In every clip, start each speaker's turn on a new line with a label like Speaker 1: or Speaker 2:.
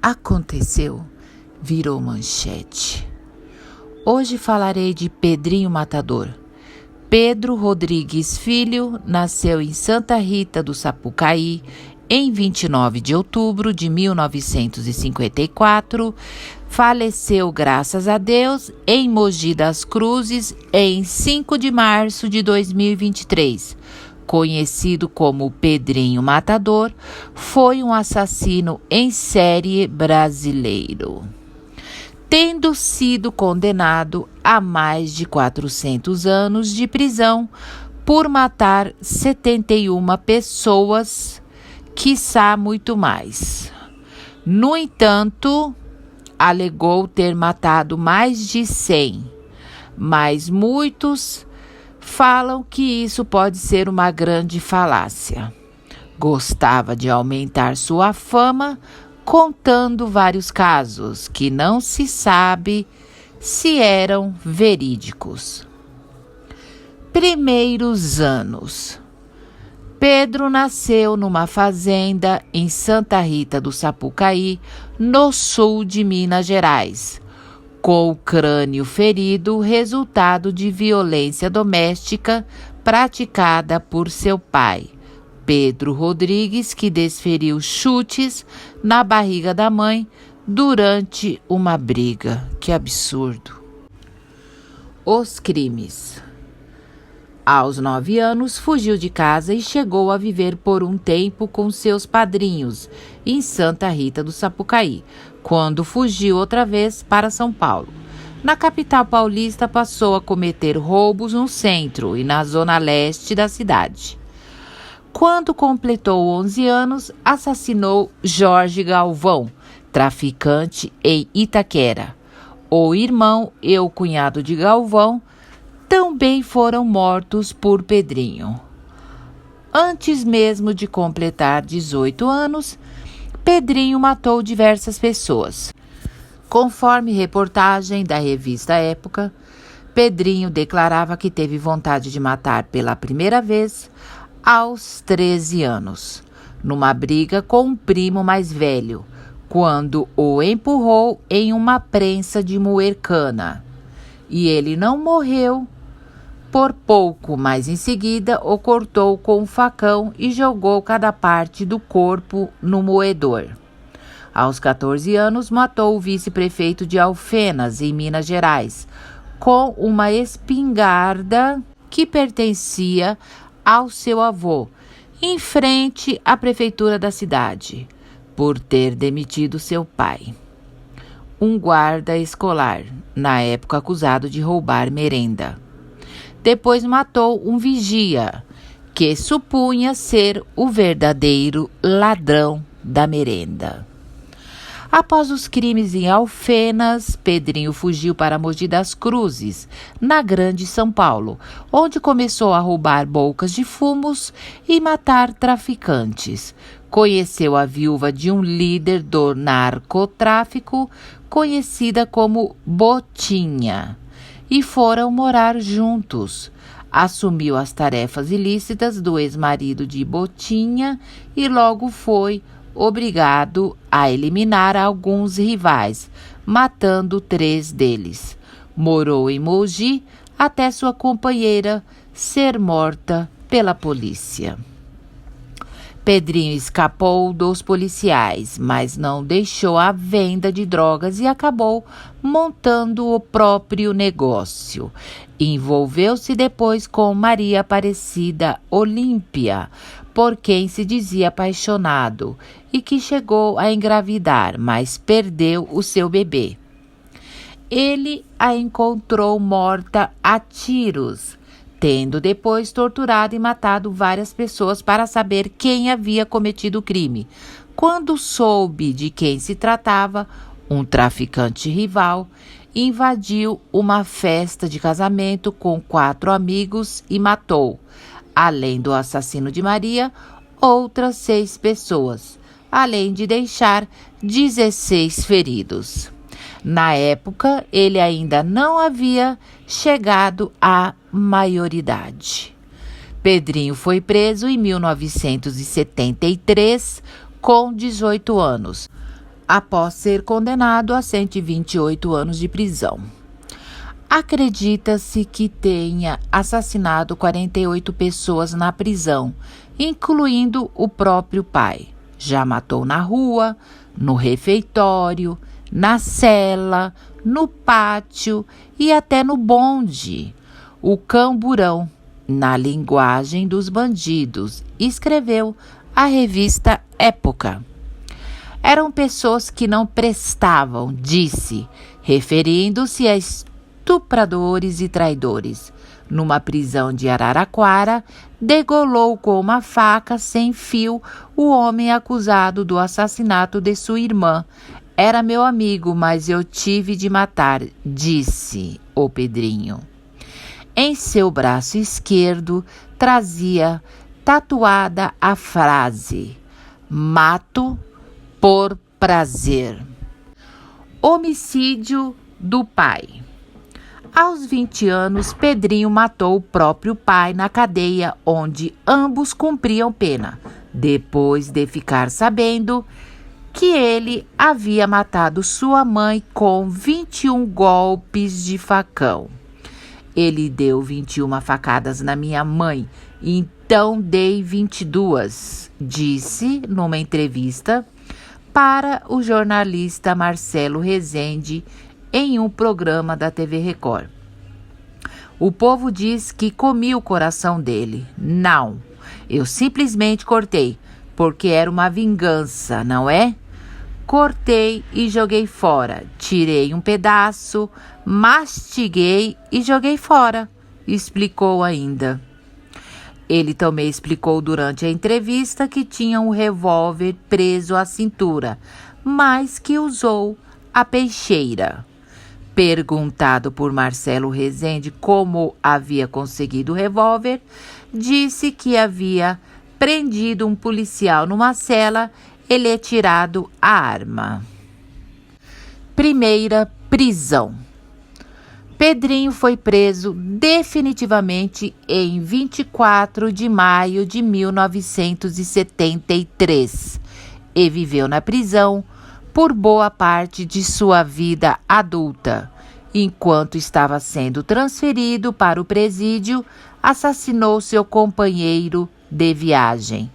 Speaker 1: aconteceu, virou manchete. Hoje falarei de Pedrinho Matador. Pedro Rodrigues Filho nasceu em Santa Rita do Sapucaí em 29 de outubro de 1954, faleceu, graças a Deus, em Mogi das Cruzes em 5 de março de 2023. Conhecido como Pedrinho Matador, foi um assassino em série brasileiro, tendo sido condenado a mais de 400 anos de prisão por matar 71 pessoas, quiçá muito mais. No entanto, alegou ter matado mais de 100, mas muitos falam que isso pode ser uma grande falácia. Gostava de aumentar sua fama, contando vários casos que não se sabe se eram verídicos. Primeiros anos. Pedro nasceu numa fazenda em Santa Rita do Sapucaí, no sul de Minas Gerais, com o crânio ferido, resultado de violência doméstica praticada por seu pai, Pedro Rodrigues, que desferiu chutes na barriga da mãe durante uma briga. Que absurdo! Os crimes. Aos 9 anos, fugiu de casa e chegou a viver por um tempo com seus padrinhos em Santa Rita do Sapucaí, quando fugiu outra vez para São Paulo. Na capital paulista, passou a cometer roubos no centro e na zona leste da cidade. Quando completou 11 anos, assassinou Jorge Galvão, traficante em Itaquera. O irmão e o cunhado de Galvão também foram mortos por Pedrinho. Antes mesmo de completar 18 anos, Pedrinho matou diversas pessoas. Conforme reportagem da revista Época, Pedrinho declarava que teve vontade de matar pela primeira vez aos 13 anos, numa briga com um primo mais velho, quando o empurrou em uma prensa de moer cana. E ele não morreu por pouco, mas em seguida o cortou com um facão e jogou cada parte do corpo no moedor. Aos 14 anos, matou o vice-prefeito de Alfenas, em Minas Gerais, com uma espingarda que pertencia ao seu avô, em frente à prefeitura da cidade, por ter demitido seu pai, um guarda escolar, na época acusado de roubar merenda. Depois matou um vigia, que supunha ser o verdadeiro ladrão da merenda. Após os crimes em Alfenas, Pedrinho fugiu para Mogi das Cruzes, na Grande São Paulo, onde começou a roubar bocas de fumos e matar traficantes. Conheceu a viúva de um líder do narcotráfico, conhecida como Botinha, e foram morar juntos. Assumiu as tarefas ilícitas do ex-marido de Botinha e logo foi obrigado a eliminar alguns rivais, matando 3 deles. Morou em Mogi até sua companheira ser morta pela polícia. Pedrinho escapou dos policiais, mas não deixou a venda de drogas e acabou montando o próprio negócio. Envolveu-se depois com Maria Aparecida Olímpia, por quem se dizia apaixonado, e que chegou a engravidar, mas perdeu o seu bebê. Ele a encontrou morta a tiros, tendo depois torturado e matado várias pessoas para saber quem havia cometido o crime. Quando soube de quem se tratava, um traficante rival invadiu uma festa de casamento com 4 amigos e matou, além do assassino de Maria, outras 6 pessoas, além de deixar 16 feridos. Na época, ele ainda não havia chegado à maioridade. Pedrinho foi preso em 1973 com 18 anos. após ser condenado a 128 anos de prisão. Acredita-se que tenha assassinado 48 pessoas na prisão, incluindo o próprio pai. Já matou na rua, no refeitório, na cela, no pátio e até no bonde. O camburão, na linguagem dos bandidos, escreveu a revista Época. Eram pessoas que não prestavam, disse, referindo-se a estupradores e traidores. Numa prisão de Araraquara, degolou com uma faca sem fio o homem acusado do assassinato de sua irmã. Era meu amigo, mas eu tive de matar, disse o Pedrinho. Em seu braço esquerdo trazia tatuada a frase: mato por prazer. Homicídio do pai. Aos 20 anos, Pedrinho matou o próprio pai na cadeia, onde ambos cumpriam pena, depois de ficar sabendo que ele havia matado sua mãe com 21 golpes de facão. Ele deu 21 facadas na minha mãe, então dei 22, disse numa entrevista para o jornalista Marcelo Rezende em um programa da TV Record. O povo diz que comi o coração dele. Não, eu simplesmente cortei, porque era uma vingança, não é? Cortei e joguei fora. Tirei um pedaço, mastiguei e joguei fora, explicou ainda. Ele também explicou durante a entrevista que tinha um revólver preso à cintura, mas que usou a peixeira. Perguntado por Marcelo Rezende como havia conseguido o revólver, disse que havia prendido um policial numa cela e lhe tirado a arma. Primeira prisão. Pedrinho foi preso definitivamente em 24 de maio de 1973 e viveu na prisão por boa parte de sua vida adulta. Enquanto estava sendo transferido para o presídio, assassinou seu companheiro de viagem.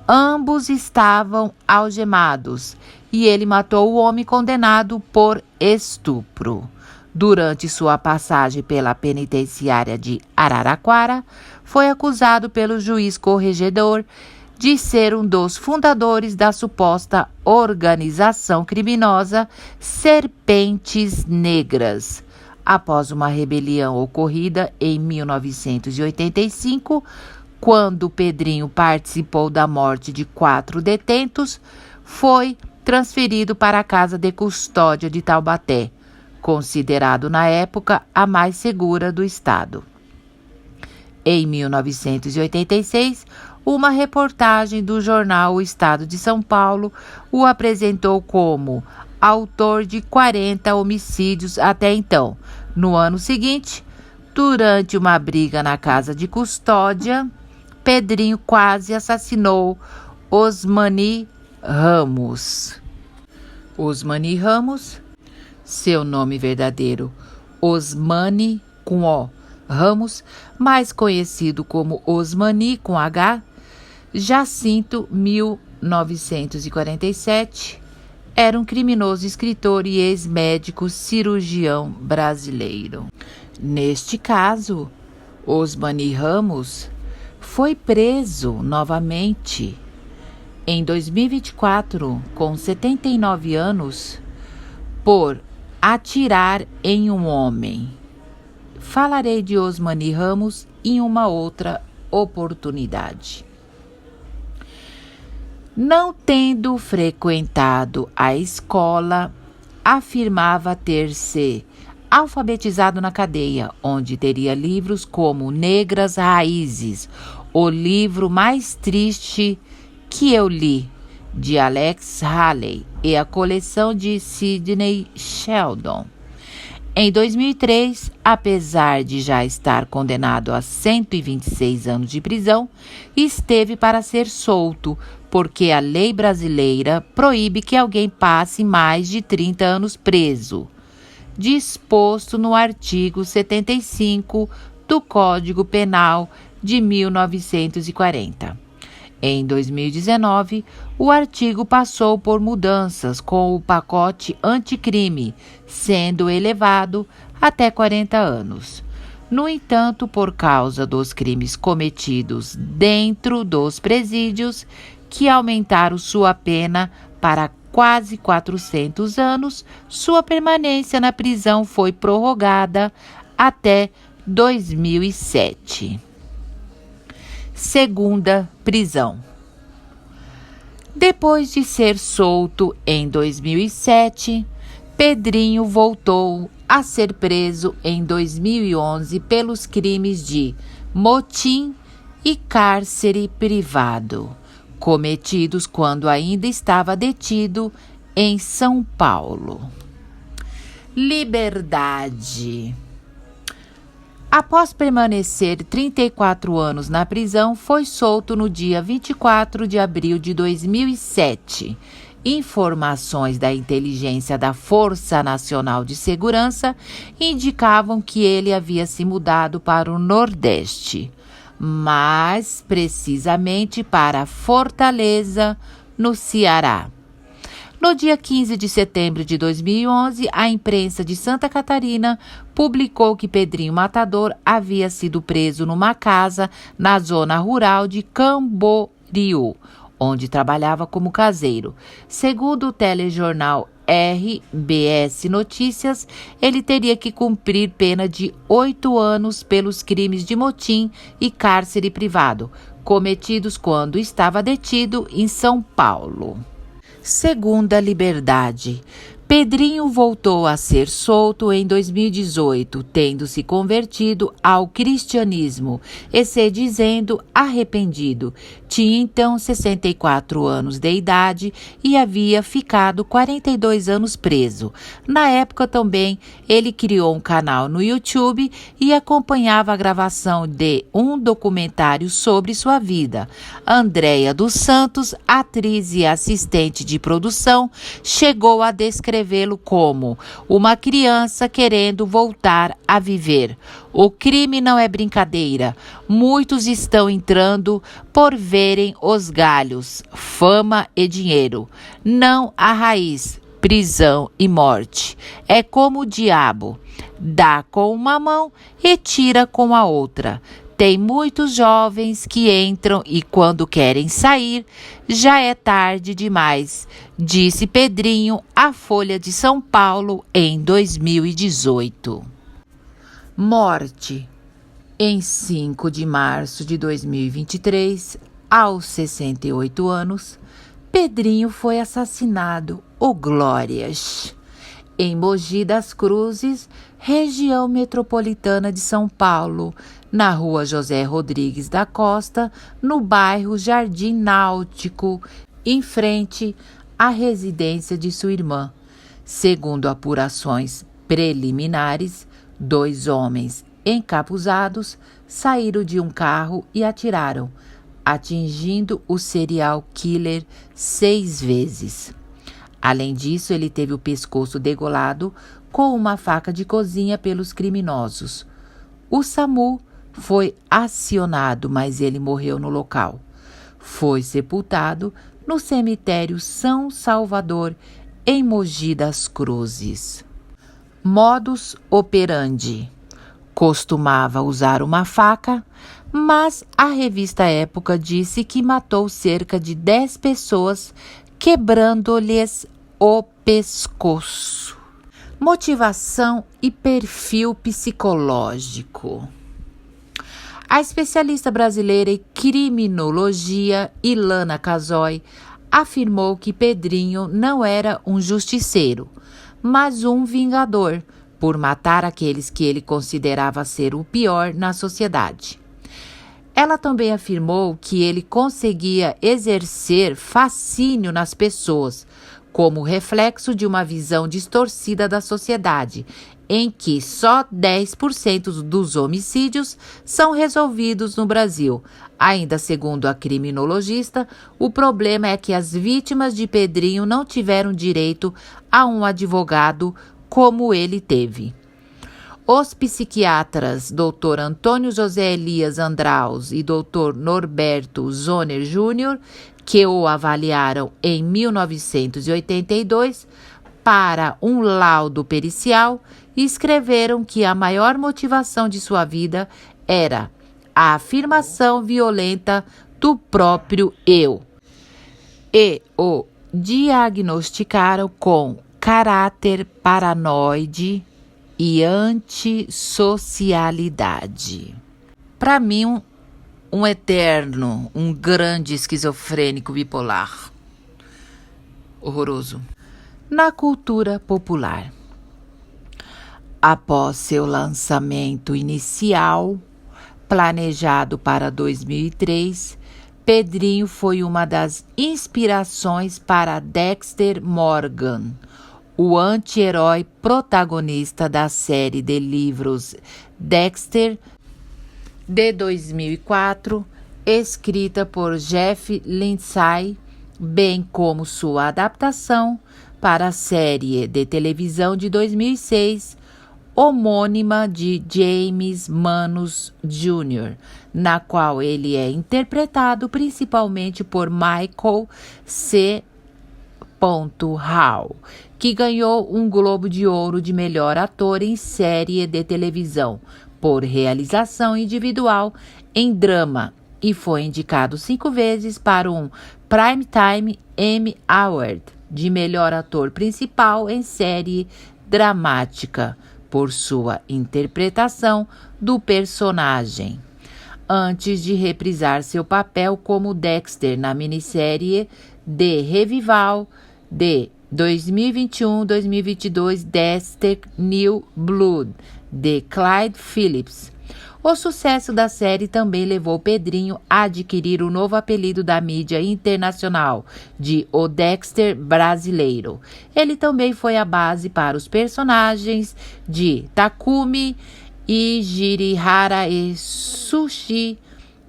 Speaker 1: Ambos estavam algemados e ele matou o homem condenado por estupro. Durante sua passagem pela penitenciária de Araraquara, foi acusado pelo juiz corregedor de ser um dos fundadores da suposta organização criminosa Serpentes Negras. Após uma rebelião ocorrida em 1985, quando Pedrinho participou da morte de 4 detentos, foi transferido para a Casa de Custódia de Taubaté, considerado na época a mais segura do estado. Em 1986, uma reportagem do jornal O Estado de São Paulo o apresentou como autor de 40 homicídios até então. No ano seguinte, durante uma briga na casa de custódia, Pedrinho quase assassinou Osmani Ramos. Osmani Ramos, seu nome verdadeiro, Osmani com O, Ramos, mais conhecido como Osmani com H, Jacinto 1947, era um criminoso escritor e ex-médico cirurgião brasileiro. Neste caso, Osmani Ramos foi preso novamente em 2024, com 79 anos, por atirar em um homem. Falarei de Osmani Ramos em uma outra oportunidade. Não tendo frequentado a escola, afirmava ter se alfabetizado na cadeia, onde teria livros como Negras Raízes, o livro mais triste que eu li, de Alex Haley, e a coleção de Sidney Sheldon. Em 2003, apesar de já estar condenado a 126 anos de prisão, esteve para ser solto porque a lei brasileira proíbe que alguém passe mais de 30 anos preso, disposto no artigo 75 do Código Penal de 1940. Em 2019, o artigo passou por mudanças com o pacote anticrime, sendo elevado até 40 anos. No entanto, por causa dos crimes cometidos dentro dos presídios, que aumentaram sua pena para quase 400 anos, sua permanência na prisão foi prorrogada até 2007. Segunda prisão. Depois de ser solto em 2007, Pedrinho voltou a ser preso em 2011 pelos crimes de motim e cárcere privado, cometidos quando ainda estava detido em São Paulo. Liberdade. Após permanecer 34 anos na prisão, foi solto no dia 24 de abril de 2007. Informações da inteligência da Força Nacional de Segurança indicavam que ele havia se mudado para o Nordeste, mais precisamente para Fortaleza, no Ceará. No dia 15 de setembro de 2011, a imprensa de Santa Catarina publicou que Pedrinho Matador havia sido preso numa casa na zona rural de Camboriú, onde trabalhava como caseiro. Segundo o telejornal RBS Notícias, ele teria que cumprir pena de 8 anos pelos crimes de motim e cárcere privado, cometidos quando estava detido em São Paulo. Segunda liberdade. Pedrinho voltou a ser solto em 2018, tendo se convertido ao cristianismo e se dizendo arrependido. Tinha então 64 anos de idade e havia ficado 42 anos preso. Na época também, ele criou um canal no YouTube e acompanhava a gravação de um documentário sobre sua vida. Andréia dos Santos, atriz e assistente de produção, chegou a descrevê-lo como uma criança querendo voltar a viver. O crime não é brincadeira. Muitos estão entrando por verem os galhos, fama e dinheiro. Não a raiz, prisão e morte. É como o diabo. Dá com uma mão e tira com a outra. Tem muitos jovens que entram e quando querem sair, já é tarde demais, disse Pedrinho à Folha de São Paulo em 2018. Morte. Em 5 de março de 2023, aos 68 anos, Pedrinho foi assassinado, ô glórias, em Mogi das Cruzes, região metropolitana de São Paulo, na rua José Rodrigues da Costa, no bairro Jardim Náutico, em frente à residência de sua irmã. Segundo apurações preliminares, 2 homens encapuzados saíram de um carro e atiraram, atingindo o serial killer 6 vezes. Além disso, ele teve o pescoço degolado com uma faca de cozinha pelos criminosos. O SAMU foi acionado, mas ele morreu no local. Foi sepultado no cemitério São Salvador, em Mogi das Cruzes. Modus operandi. Costumava usar uma faca, mas a revista Época disse que matou cerca de 10 pessoas, quebrando-lhes o pescoço. Motivação e perfil psicológico. A especialista brasileira em criminologia, Ilana Casoy, afirmou que Pedrinho não era um justiceiro, mas um vingador, por matar aqueles que ele considerava ser o pior na sociedade. Ela também afirmou que ele conseguia exercer fascínio nas pessoas, como reflexo de uma visão distorcida da sociedade, em que só 10% dos homicídios são resolvidos no Brasil. Ainda segundo a criminologista, o problema é que as vítimas de Pedrinho não tiveram direito a um advogado como ele teve. Os psiquiatras Dr. Antônio José Elias Andraus e Dr. Norberto Zoner Júnior, que o avaliaram em 1982 para um laudo pericial, escreveram que a maior motivação de sua vida era a afirmação violenta do próprio eu, e o diagnosticaram com caráter paranoide e antissocialidade. Para mim, um eterno, um grande esquizofrênico bipolar. Horroroso. Na cultura popular. Após seu lançamento inicial, planejado para 2003, Pedrinho foi uma das inspirações para Dexter Morgan, o anti-herói protagonista da série de livros Dexter, de 2004, escrita por Jeff Lindsay, bem como sua adaptação para a série de televisão de 2006, homônima de James Manus Jr., na qual ele é interpretado principalmente por Michael C. Hall, que ganhou um Globo de Ouro de melhor ator em série de televisão por realização individual em drama e foi indicado 5 vezes para um Primetime Emmy Award de melhor ator principal em série dramática por sua interpretação do personagem, antes de reprisar seu papel como Dexter na minissérie de revival de 2021-2022 Dexter New Blood, de Clyde Phillips. O sucesso da série também levou Pedrinho a adquirir o novo apelido da mídia internacional de O Dexter Brasileiro. Ele também foi a base para os personagens de Takumi e Jirihara e Sushi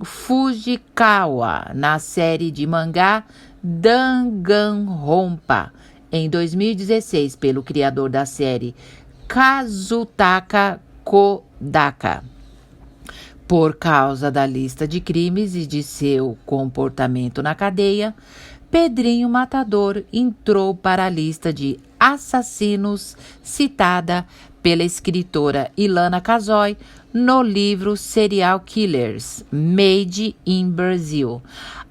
Speaker 1: Fujikawa na série de mangá Danganronpa, em 2016, pelo criador da série Kazutaka Kodaka. Por causa da lista de crimes e de seu comportamento na cadeia, Pedrinho Matador entrou para a lista de assassinos citada pela escritora Ilana Casoy no livro Serial Killers, Made in Brazil.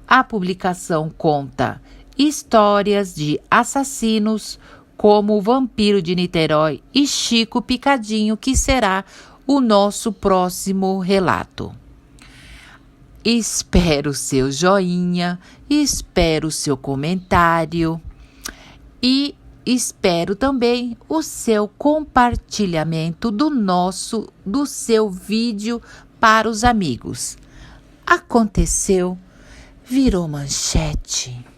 Speaker 1: A publicação conta histórias de assassinos como o Vampiro de Niterói e Chico Picadinho, que será o nosso próximo relato. Espero seu joinha, espero seu comentário e espero também o seu compartilhamento do seu vídeo para os amigos. Aconteceu, virou manchete.